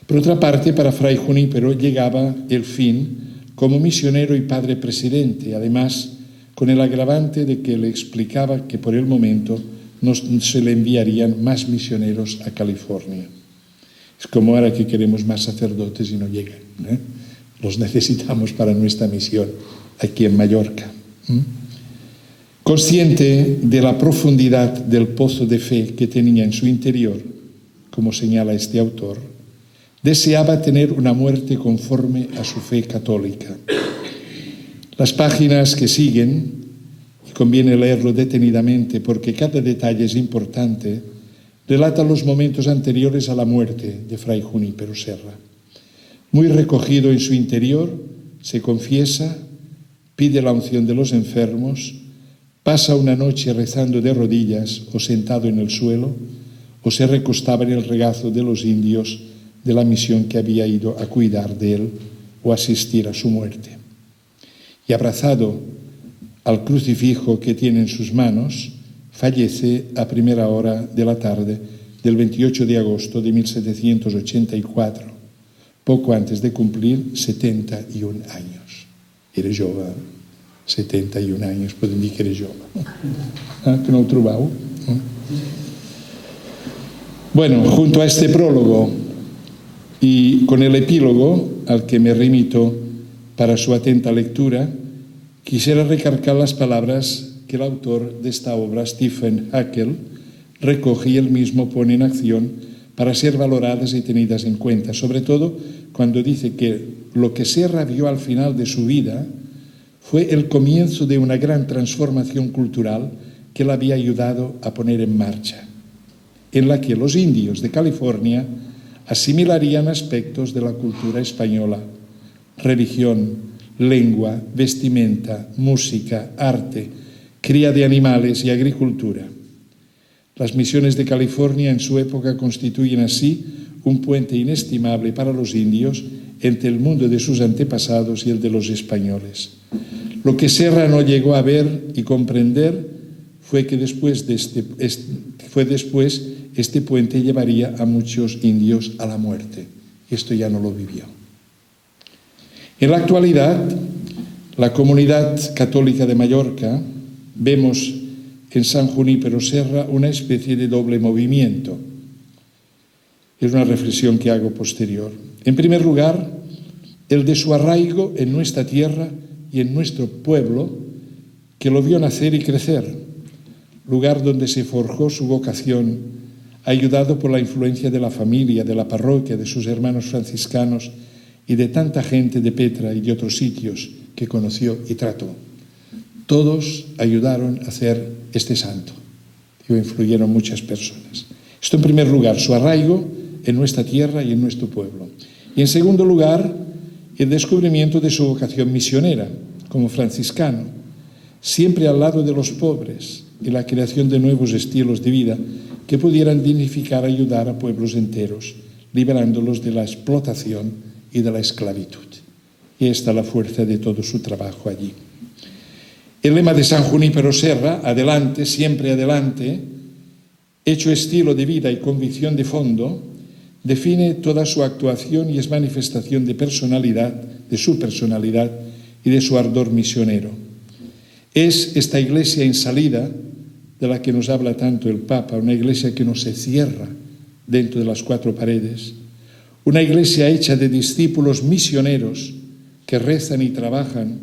Por otra parte, para Fray Junípero llegaba el fin como misionero y padre presidente, además con el agravante de que le explicaba que por el momento no se le enviarían más misioneros a California. Es como ahora que queremos más sacerdotes y no llegan, ¿eh? Los necesitamos para nuestra misión aquí en Mallorca. Consciente de la profundidad del pozo de fe que tenía en su interior, como señala este autor, deseaba tener una muerte conforme a su fe católica. Las páginas que siguen, y conviene leerlo detenidamente porque cada detalle es importante, relatan los momentos anteriores a la muerte de Fray Junípero Serra. Muy recogido en su interior, se confiesa, pide la unción de los enfermos, pasa una noche rezando de rodillas o sentado en el suelo, o se recostaba en el regazo de los indios de la misión que había ido a cuidar de él o asistir a su muerte. Y abrazado al crucifijo que tiene en sus manos, fallece a primera hora de la tarde del 28 de agosto de 1784, poco antes de cumplir 71 años. Era jove, 71 años, podem dir que era jove. Que no ho trobeu? Bueno, junto a este prólogo y con el epílogo al que me remito para su atenta lectura, quisiera recalcar las palabras que el autor de esta obra, Stephen Haeckel, recoge y él mismo pone en acción para ser valoradas y tenidas en cuenta, sobre todo cuando dice que lo que Serra vio al final de su vida fue el comienzo de una gran transformación cultural que le había ayudado a poner en marcha, en la que los indios de California asimilarían aspectos de la cultura española, religión, lengua, vestimenta, música, arte, cría de animales y agricultura. Las misiones de California en su época constituyen así un puente inestimable para los indios entre el mundo de sus antepasados y el de los españoles. Lo que Serra no llegó a ver y comprender fue que después este puente llevaría a muchos indios a la muerte. Esto ya no lo vivió. En la actualidad, la comunidad católica de Mallorca vemos en San Junípero Serra una especie de doble movimiento. Es una reflexión que hago posterior. En primer lugar, el de su arraigo en nuestra tierra y en nuestro pueblo, que lo vio nacer y crecer, lugar donde se forjó su vocación, ayudado por la influencia de la familia, de la parroquia, de sus hermanos franciscanos y de tanta gente de Petra y de otros sitios que conoció y trató. Todos ayudaron a hacer este santo y influyeron muchas personas. Esto en primer lugar, su arraigo en nuestra tierra y en nuestro pueblo. Y en segundo lugar, el descubrimiento de su vocación misionera como franciscano, siempre al lado de los pobres y la creación de nuevos estilos de vida que pudieran dignificar y ayudar a pueblos enteros, liberándolos de la explotación y de la esclavitud. Y esta es la fuerza de todo su trabajo allí. El lema de San Junípero Serra, adelante, siempre adelante, hecho estilo de vida y convicción de fondo, define toda su actuación y es manifestación de personalidad, de su personalidad y de su ardor misionero. Es esta iglesia en salida de la que nos habla tanto el Papa, una iglesia que no se cierra dentro de las cuatro paredes, una iglesia hecha de discípulos misioneros que rezan y trabajan,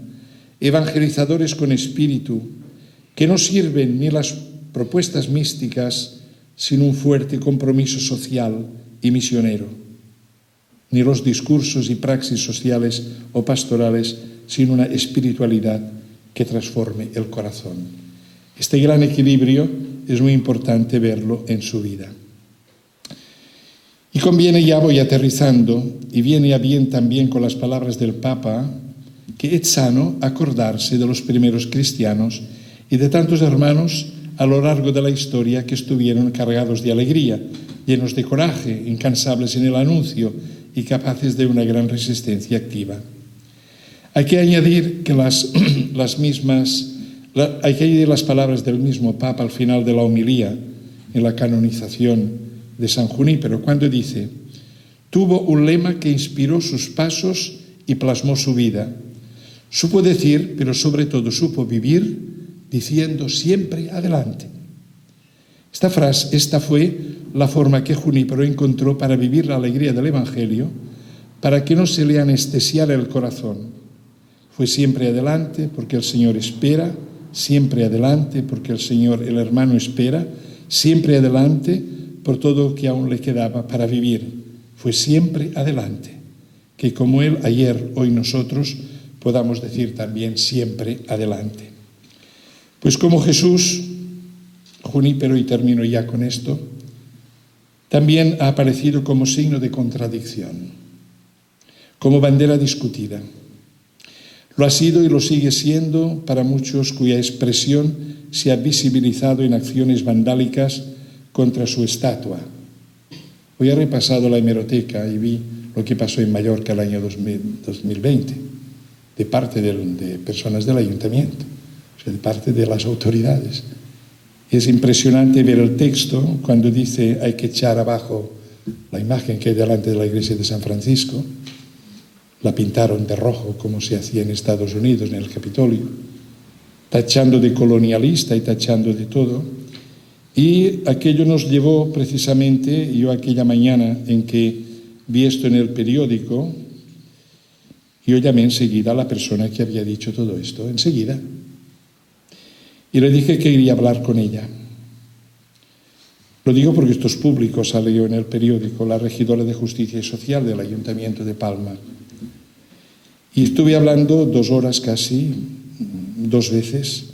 evangelizadores con espíritu, que no sirven ni las propuestas místicas sin un fuerte compromiso social y misionero, ni los discursos y praxis sociales o pastorales sin una espiritualidad que transforme el corazón. Este gran equilibrio es muy importante verlo en su vida. Y conviene, ya voy aterrizando, y viene a bien también con las palabras del Papa, que es sano acordarse de los primeros cristianos y de tantos hermanos a lo largo de la historia que estuvieron cargados de alegría, llenos de coraje, incansables en el anuncio y capaces de una gran resistencia activa. Hay que añadir que hay que añadir las palabras del mismo Papa al final de la homilía en la canonización de San Junípero, cuando dice: tuvo un lema que inspiró sus pasos y plasmó su vida. Supo decir, pero sobre todo supo vivir, diciendo siempre adelante. Esta fue la forma que Junípero encontró para vivir la alegría del Evangelio, para que no se le anestesiara el corazón. Fue siempre adelante porque el Señor espera, siempre adelante porque el hermano espera, siempre adelante por todo lo que aún le quedaba para vivir. Fue siempre adelante. Que como Él, ayer, hoy nosotros, podamos decir también siempre adelante. Pues como Jesús, Junípero, y termino ya con esto, también ha aparecido como signo de contradicción, como bandera discutida. Lo ha sido y lo sigue siendo para muchos cuya expresión se ha visibilizado en acciones vandálicas contra su estatua. Hoy he repasado la hemeroteca y vi lo que pasó en Mallorca el año 2020, de parte de personas del ayuntamiento, o sea, de parte de las autoridades. Es impresionante ver el texto cuando dice hay que echar abajo la imagen que hay delante de la iglesia de San Francisco. La pintaron de rojo como se hacía en Estados Unidos, en el Capitolio, tachando de colonialista y tachando de todo. Y aquello nos llevó precisamente, yo aquella mañana en que vi esto en el periódico, yo llamé enseguida a la persona que había dicho todo esto, enseguida. Y le dije que quería hablar con ella. Lo digo porque esto es público, salió en el periódico, la regidora de Justicia y Social del Ayuntamiento de Palma. Y estuve hablando 2 horas casi, 2 veces,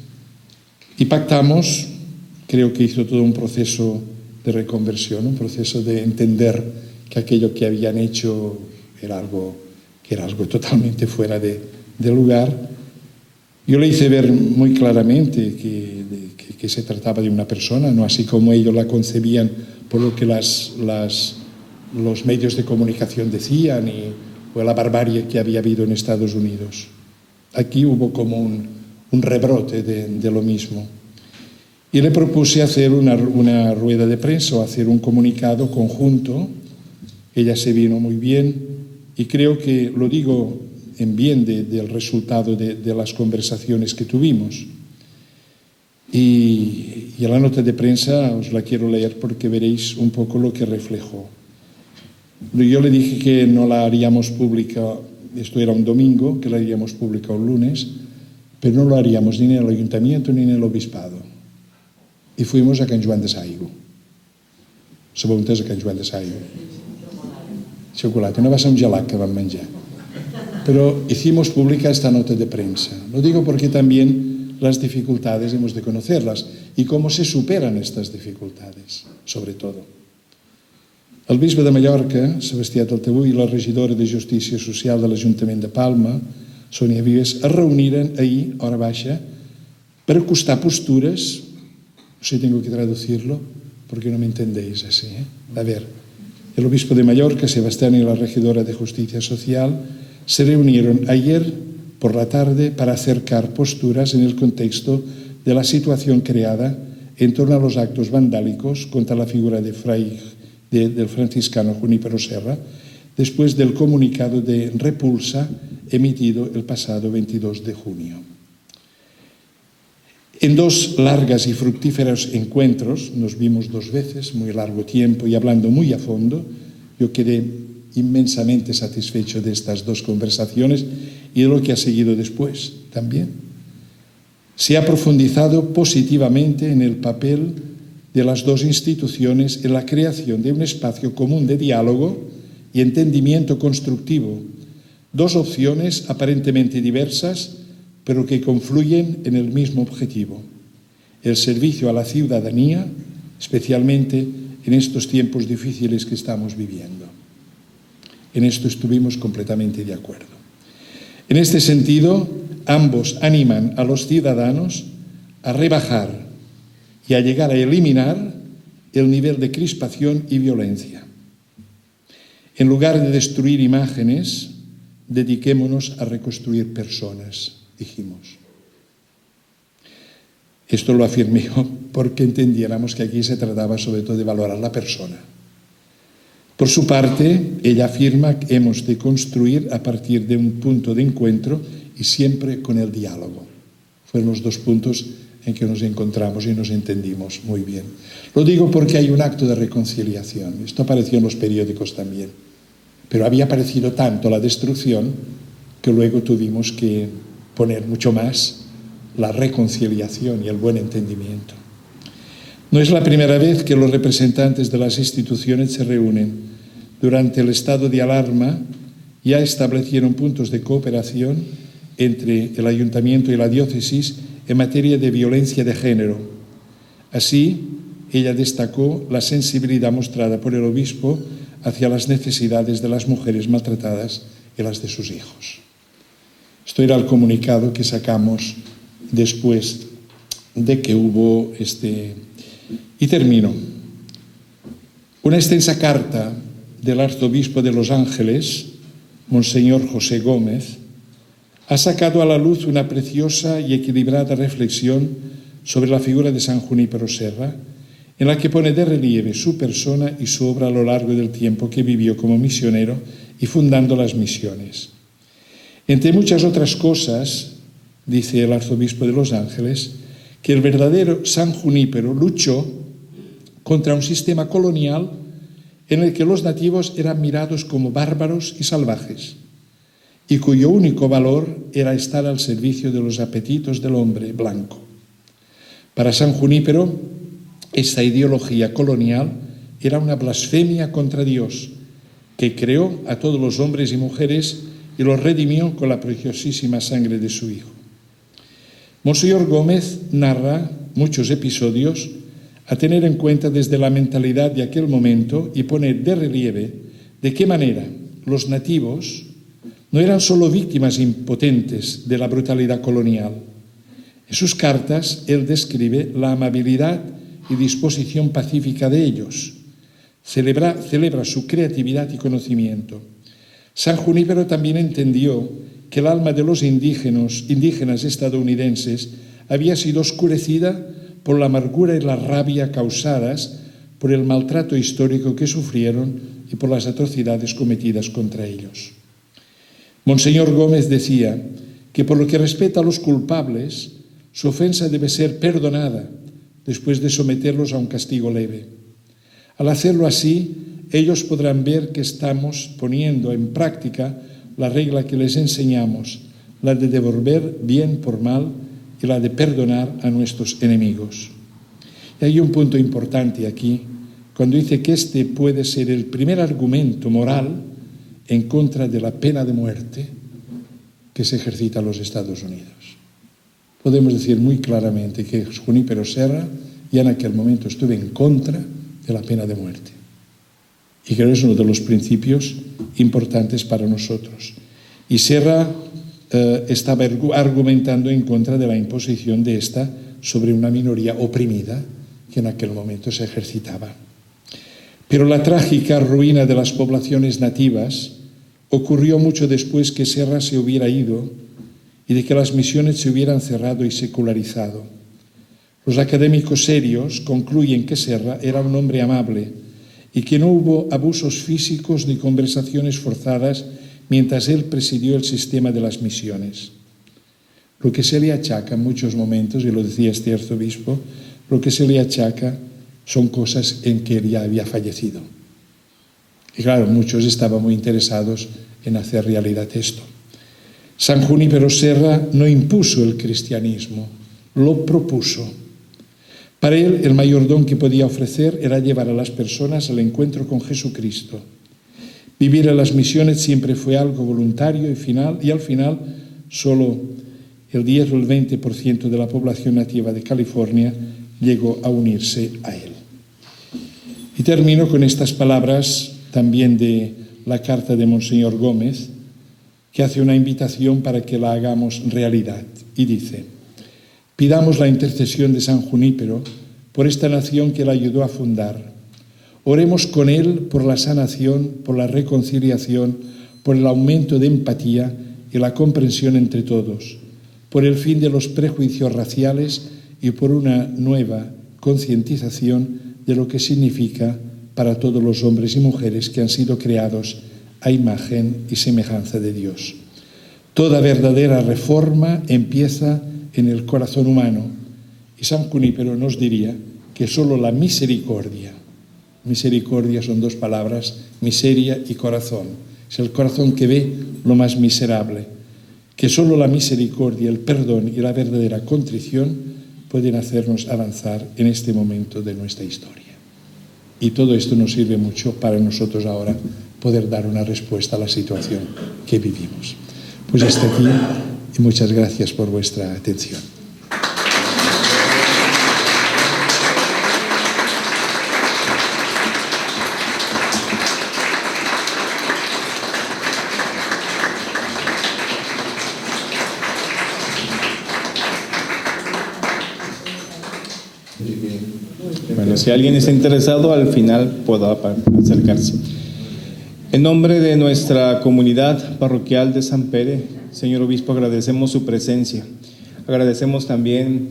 y pactamos. Creo que hizo todo un proceso de reconversión, un proceso de entender que aquello que habían hecho era algo totalmente fuera de lugar. Yo le hice ver muy claramente que se trataba de una persona, no así como ellos la concebían por lo que los medios de comunicación decían o la barbarie que había habido en Estados Unidos. Aquí hubo como un rebrote de lo mismo. Y le propuse hacer una rueda de prensa o hacer un comunicado conjunto. Ella se vino muy bien y creo que lo digo en bien del resultado de las conversaciones que tuvimos. Y la nota de prensa os la quiero leer porque veréis un poco lo que reflejó. Yo le dije que no la haríamos pública, esto era un domingo, que la haríamos pública un lunes, pero no lo haríamos ni en el ayuntamiento ni en el obispado. I fuimos a Can Joan de Saigo. Sabeu on és a Can Joan de Saigo? Chocolate, no va ser un gelat que vam menjar. Pero hicimos pública esta nota de prensa. Lo digo porque también las dificultades hemos de conocerlas y cómo se superan estas dificultades, sobre todo. El bisbe de Mallorca, Sebastià Taltabú, i la regidora de Justícia Social de l'Ajuntament de Palma, Sònia Vives, es reuniren ahir, hora baixa, per acostar postures. Sí, tengo que traducirlo porque no me entendéis así. A ver, el obispo de Mallorca, Sebastián, y la regidora de Justicia Social se reunieron ayer por la tarde para acercar posturas en el contexto de la situación creada en torno a los actos vandálicos contra la figura del franciscano Junípero Serra, después del comunicado de repulsa emitido el pasado 22 de junio. En 2 largas y fructíferos encuentros, nos vimos 2 veces, muy largo tiempo y hablando muy a fondo. Yo quedé inmensamente satisfecho de estas 2 conversaciones y de lo que ha seguido después también. Se ha profundizado positivamente en el papel de las 2 instituciones en la creación de un espacio común de diálogo y entendimiento constructivo. 2 opciones aparentemente diversas, pero que confluyen en el mismo objetivo: el servicio a la ciudadanía, especialmente en estos tiempos difíciles que estamos viviendo. En esto estuvimos completamente de acuerdo. En este sentido, ambos animan a los ciudadanos a rebajar y a llegar a eliminar el nivel de crispación y violencia. En lugar de destruir imágenes, dediquémonos a reconstruir personas, dijimos. Esto lo afirmé yo porque entendiéramos que aquí se trataba sobre todo de valorar la persona. Por su parte, ella afirma que hemos de construir a partir de un punto de encuentro y siempre con el diálogo. Fueron los dos puntos en que nos encontramos y nos entendimos muy bien. Lo digo porque hay un acto de reconciliación. Esto apareció en los periódicos también. Pero había aparecido tanto la destrucción que luego tuvimos que poner mucho más la reconciliación y el buen entendimiento. No es la primera vez que los representantes de las instituciones se reúnen. Durante el estado de alarma ya establecieron puntos de cooperación entre el ayuntamiento y la diócesis en materia de violencia de género. Así, ella destacó la sensibilidad mostrada por el obispo hacia las necesidades de las mujeres maltratadas y las de sus hijos. Esto era el comunicado que sacamos después de que hubo Y termino. Una extensa carta del arzobispo de Los Ángeles, Monseñor José Gómez, ha sacado a la luz una preciosa y equilibrada reflexión sobre la figura de San Junípero Serra, en la que pone de relieve su persona y su obra a lo largo del tiempo que vivió como misionero y fundando las misiones. Entre muchas otras cosas, dice el arzobispo de Los Ángeles, que el verdadero San Junípero luchó contra un sistema colonial en el que los nativos eran mirados como bárbaros y salvajes, y cuyo único valor era estar al servicio de los apetitos del hombre blanco. Para San Junípero, esta ideología colonial era una blasfemia contra Dios, que creó a todos los hombres y mujeres y los redimió con la preciosísima sangre de su Hijo. Monseñor Gómez narra muchos episodios a tener en cuenta desde la mentalidad de aquel momento y pone de relieve de qué manera los nativos no eran solo víctimas impotentes de la brutalidad colonial. En sus cartas él describe la amabilidad y disposición pacífica de ellos. Celebra su creatividad y conocimiento. San Junípero también entendió que el alma de los indígenas estadounidenses había sido oscurecida por la amargura y la rabia causadas por el maltrato histórico que sufrieron y por las atrocidades cometidas contra ellos. Monseñor Gómez decía que por lo que respecta a los culpables, su ofensa debe ser perdonada después de someterlos a un castigo leve. Al hacerlo así, ellos podrán ver que estamos poniendo en práctica la regla que les enseñamos, la de devolver bien por mal y la de perdonar a nuestros enemigos. Y hay un punto importante aquí, cuando dice que este puede ser el primer argumento moral en contra de la pena de muerte que se ejercita en los Estados Unidos. Podemos decir muy claramente que Junípero Serra ya en aquel momento estuvo en contra de la pena de muerte. Y creo que es uno de los principios importantes para nosotros. Y Serra estaba argumentando en contra de la imposición de esta sobre una minoría oprimida que en aquel momento se ejercitaba. Pero la trágica ruina de las poblaciones nativas ocurrió mucho después que Serra se hubiera ido y de que las misiones se hubieran cerrado y secularizado. Los académicos serios concluyen que Serra era un hombre amable y que no hubo abusos físicos ni conversaciones forzadas mientras él presidió el sistema de las misiones. Lo que se le achaca en muchos momentos, y lo decía este arzobispo, lo que se le achaca son cosas en que él ya había fallecido. Y claro, muchos estaban muy interesados en hacer realidad esto. San Junípero Serra no impuso el cristianismo, lo propuso. Para él, el mayor don que podía ofrecer era llevar a las personas al encuentro con Jesucristo. Vivir en las misiones siempre fue algo voluntario y al final solo el 10 o el 20% de la población nativa de California llegó a unirse a él. Y termino con estas palabras también de la carta de Monseñor Gómez, que hace una invitación para que la hagamos realidad. Y dice: pidamos la intercesión de San Junípero por esta nación que la ayudó a fundar. Oremos con él por la sanación, por la reconciliación, por el aumento de empatía y la comprensión entre todos, por el fin de los prejuicios raciales y por una nueva concientización de lo que significa para todos los hombres y mujeres que han sido creados a imagen y semejanza de Dios. Toda verdadera reforma empieza en el corazón humano, y San Junípero nos diría que solo la misericordia son dos palabras, miseria y corazón. Es el corazón que ve lo más miserable, que solo la misericordia, el perdón y la verdadera contrición pueden hacernos avanzar en este momento de nuestra historia. Y todo esto nos sirve mucho para nosotros ahora poder dar una respuesta a la situación que vivimos. Pues hasta aquí y muchas gracias por vuestra atención. Bueno, si alguien está interesado, al final pueda acercarse. En nombre de nuestra comunidad parroquial de San Pere, señor obispo, agradecemos su presencia. Agradecemos también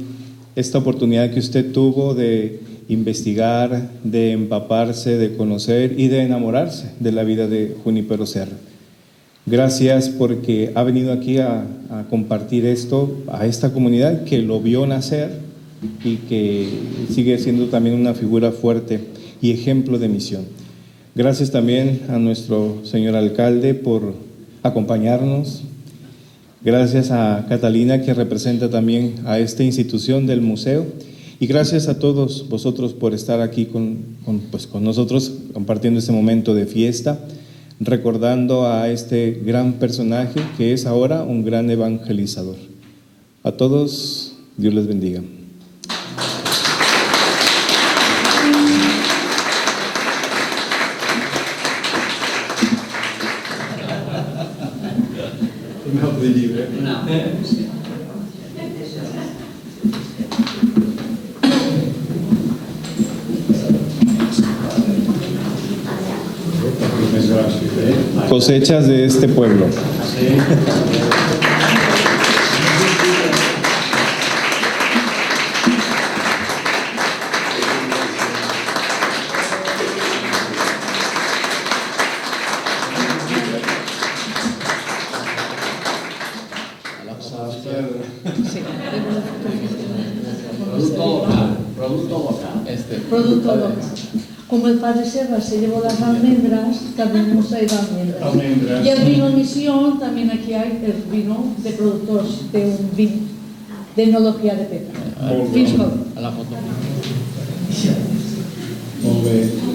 esta oportunidad que usted tuvo de investigar, de empaparse, de conocer y de enamorarse de la vida de Junípero Serra. Gracias porque ha venido aquí a compartir esto a esta comunidad que lo vio nacer y que sigue siendo también una figura fuerte y ejemplo de misión. Gracias también a nuestro señor alcalde por acompañarnos. Gracias a Catalina, que representa también a esta institución del museo. Y gracias a todos vosotros por estar aquí con nosotros, compartiendo este momento de fiesta, recordando a este gran personaje que es ahora un gran evangelizador. A todos, Dios les bendiga. Cosechas de este pueblo. Producto local. Como el padre Serra se llevó las almendras, también hemos traído almendras. Y el vino Misión, también aquí hay el vino de productores de un vino de enología de Petra. A la foto. Molt bé.